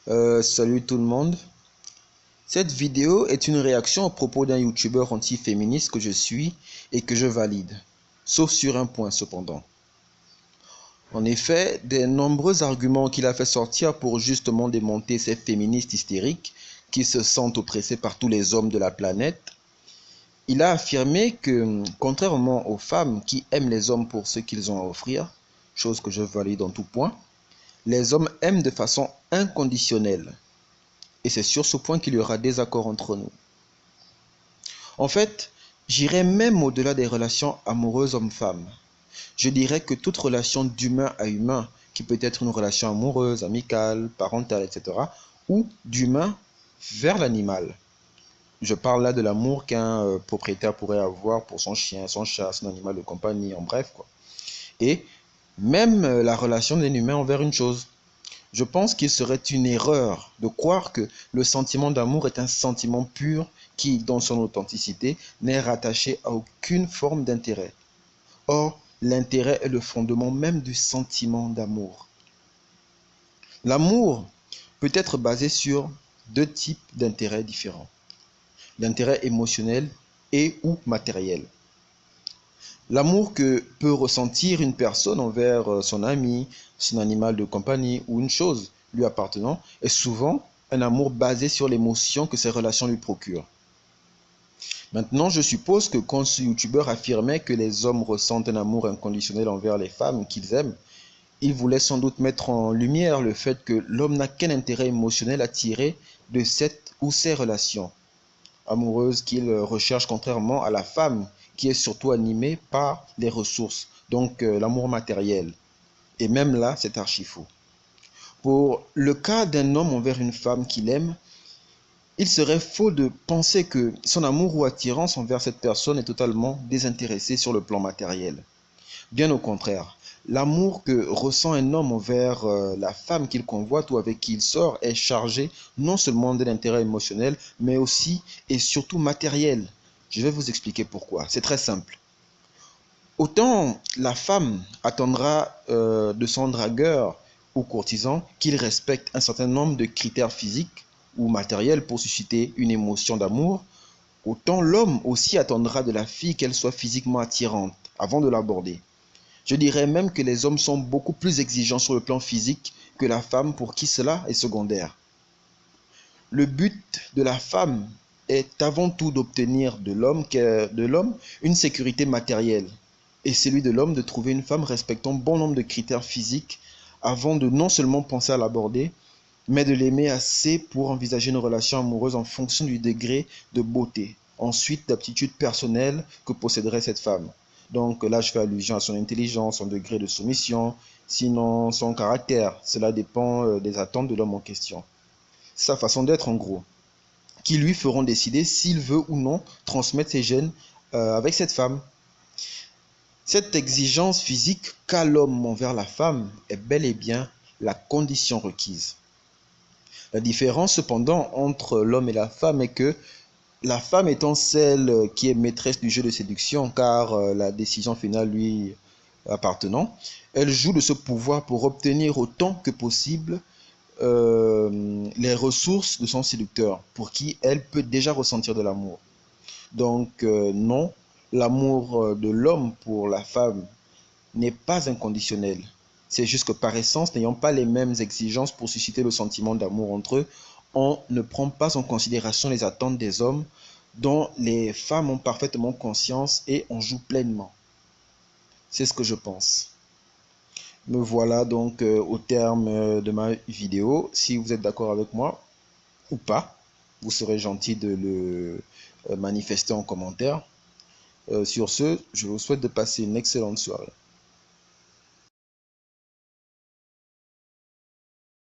Salut tout le monde. Cette vidéo est une réaction au propos d'un youtubeur anti-féministe que je suis et que je valide. Sauf sur un point cependant. En effet, des nombreux arguments qu'il a fait sortir pour justement démonter ces féministes hystériques qui se sentent oppressés par tous les hommes de la planète, il a affirmé que, contrairement aux femmes qui aiment les hommes pour ce qu'ils ont à offrir, chose que je valide en tout point, les hommes aiment de façon inconditionnelle. Et c'est sur ce point qu'il y aura désaccord entre nous. En fait, j'irai même au-delà des relations amoureuses homme-femme. Je dirais que toute relation d'humain à humain, qui peut être une relation amoureuse, amicale, parentale, etc., ou d'humain vers l'animal. Je parle là de l'amour qu'un propriétaire pourrait avoir pour son chien, son chat, son animal de compagnie, en bref, quoi. Et même la relation d'un humain envers une chose. Je pense qu'il serait une erreur de croire que le sentiment d'amour est un sentiment pur qui, dans son authenticité, n'est rattaché à aucune forme d'intérêt. Or, l'intérêt est le fondement même du sentiment d'amour. L'amour peut être basé sur deux types d'intérêts différents. L'intérêt émotionnel et ou matériel. L'amour que peut ressentir une personne envers son ami, son animal de compagnie ou une chose lui appartenant est souvent un amour basé sur l'émotion que ces relations lui procurent. Maintenant, je suppose que quand ce youtubeur affirmait que les hommes ressentent un amour inconditionnel envers les femmes qu'ils aiment, il voulait sans doute mettre en lumière le fait que l'homme n'a qu'un intérêt émotionnel à tirer de cette ou ces relations amoureuse qu'il recherche, contrairement à la femme qui est surtout animée par les ressources, donc l'amour matériel. Et même là, c'est archi faux. Pour le cas d'un homme envers une femme qu'il aime, il serait faux de penser que son amour ou attirance envers cette personne est totalement désintéressé sur le plan matériel. Bien au contraire, l'amour que ressent un homme envers la femme qu'il convoite ou avec qui il sort est chargé non seulement d'un intérêt émotionnel, mais aussi et surtout matériel. Je vais vous expliquer pourquoi. C'est très simple. Autant la femme attendra de son dragueur ou courtisan qu'il respecte un certain nombre de critères physiques ou matériels pour susciter une émotion d'amour, autant l'homme aussi attendra de la fille qu'elle soit physiquement attirante avant de l'aborder. Je dirais même que les hommes sont beaucoup plus exigeants sur le plan physique que la femme pour qui cela est secondaire. Le but de la femme est avant tout d'obtenir de l'homme une sécurité matérielle et celui de l'homme de trouver une femme respectant bon nombre de critères physiques avant de non seulement penser à l'aborder, mais de l'aimer assez pour envisager une relation amoureuse en fonction du degré de beauté, ensuite d'aptitude personnelle que posséderait cette femme. Donc là, je fais allusion à son intelligence, son degré de soumission, sinon son caractère. Cela dépend des attentes de l'homme en question. Sa façon d'être en gros, qui lui feront décider s'il veut ou non transmettre ses gènes avec cette femme. Cette exigence physique qu'a l'homme envers la femme est bel et bien la condition requise. La différence cependant entre l'homme et la femme est que la femme étant celle qui est maîtresse du jeu de séduction, car la décision finale lui appartenant, elle joue de ce pouvoir pour obtenir autant que possible les ressources de son séducteur, pour qui elle peut déjà ressentir de l'amour. Donc non, l'amour de l'homme pour la femme n'est pas inconditionnel. C'est juste que par essence, n'ayant pas les mêmes exigences pour susciter le sentiment d'amour entre eux, on ne prend pas en considération les attentes des hommes dont les femmes ont parfaitement conscience et en jouent pleinement. C'est ce que je pense. Me voilà donc au terme de ma vidéo. Si vous êtes d'accord avec moi ou pas, vous serez gentil de le manifester en commentaire. Sur ce, je vous souhaite de passer une excellente soirée.